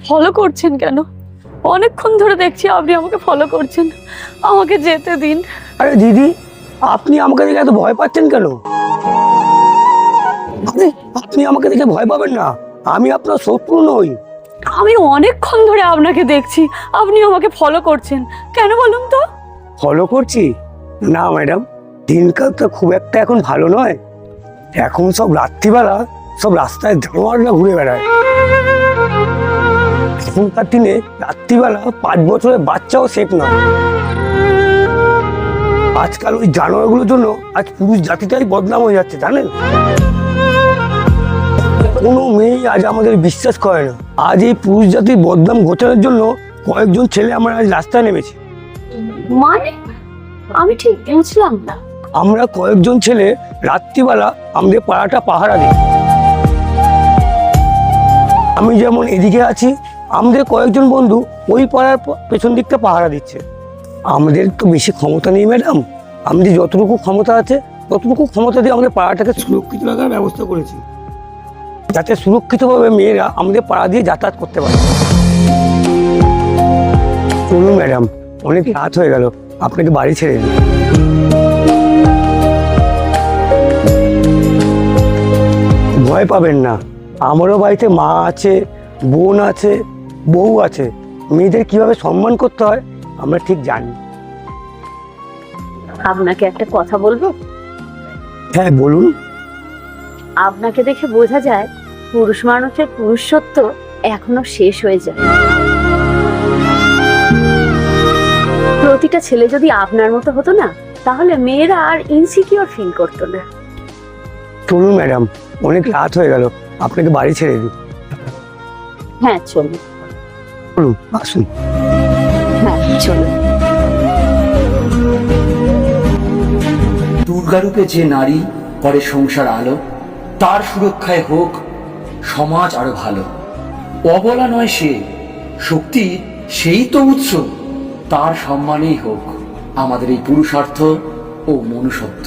Follow করছেন কেন? অনেকক্ষণ ধরে দেখছি আপনি আমাকে ফলো করছেন। আমাকে যেতে দিন। আরে দিদি, আপনি আমাকে দেখে এত ভয় পাচ্ছেন কেন? আরে আপনি আমাকে দেখে ভয় পাবেন না, আমি আপনার শত্রু নই। আমি অনেকক্ষণ ধরে আপনাকে দেখছি, আপনি আমাকে ফলো করছেন কেন বলুন তো? ফলো করছি না ম্যাডাম, দিনকাল তো খুব একটা এখন ভালো নয়। এখন সব রাত্রিবেলা সব রাস্তায় জানোয়াররা ঘুরে বেড়ায়। এখনকার দিনে রাত্রিবেলা 5 বছরের বাচ্চাও সেফ নয়। আজকাল ওই জানোয়ারগুলোর জন্য আজ পুরুষ জাতিটাই বদনাম হয়ে যাচ্ছে, জানেন? কোনো মেয়ে আজ আমাদের বিশ্বাস করে না। আজ এই পুরুষ জাতির বদনাম ঘটানোর জন্য কয়েকজন ছেলে আমরা আজ রাস্তায় নেমেছি। মানে আমি ঠিক বুঝলাম না। আমরা কয়েকজন ছেলে রাত্রিবেলা আমাদের পাড়াটা পাহারা দিই। আমি যেমন এদিকে আছি, আমাদের কয়েকজন বন্ধু ওই পাড়ার পেছন দিকটা পাহারা দিচ্ছে। আমাদের তো বেশি ক্ষমতা নেই ম্যাডাম, আমাদের যতটুকু ক্ষমতা আছে ততটুকু ক্ষমতা দিয়ে আমাদের পাড়াটাকে সুরক্ষিত রাখার ব্যবস্থা করেছি, যাতে সুরক্ষিতভাবে মেয়েরা আমাদের পাড়া দিয়ে যাতায়াত করতে পারে। চলুন ম্যাডাম, অনেক রাত হয়ে গেল, আপনাকে বাড়ি ছেড়ে দিই। ভয় পাবেন না, আমারও বাড়িতে মা আছে, বোন আছে, বউ আছে। মেয়েদের কিভাবে সম্মান করতে হয় আমরা ঠিক জানি। আপনাকে একটা কথা বলবো? হ্যাঁ বলুন। আপনাকে দেখে বোঝা যায় পুরুষ মানুষের পুরুষত্ব এখনো শেষ হয়ে যায়। প্রতিটা ছেলে যদি আপনার মতো হতো না, তাহলে মেয়েরা আর ইনসিকিউর ফিল করতো না। চলুন ম্যাডাম, অনেক রাত হয়ে গেল, আপনাকে বাড়ি ছেড়ে দিই। হ্যাঁ চলুন। চলুন, আসুন। হ্যাঁ চলুন। দুর্গারূপে যে নারী করে সংসার আলো, তার সুরক্ষায় হোক সমাজ আরো ভালো। অবলা নয় সে, শক্তি সেই তো উৎস, তার সম্মানেই হোক আমাদের এই পুরুষার্থ ও মনুষ্যত্ব।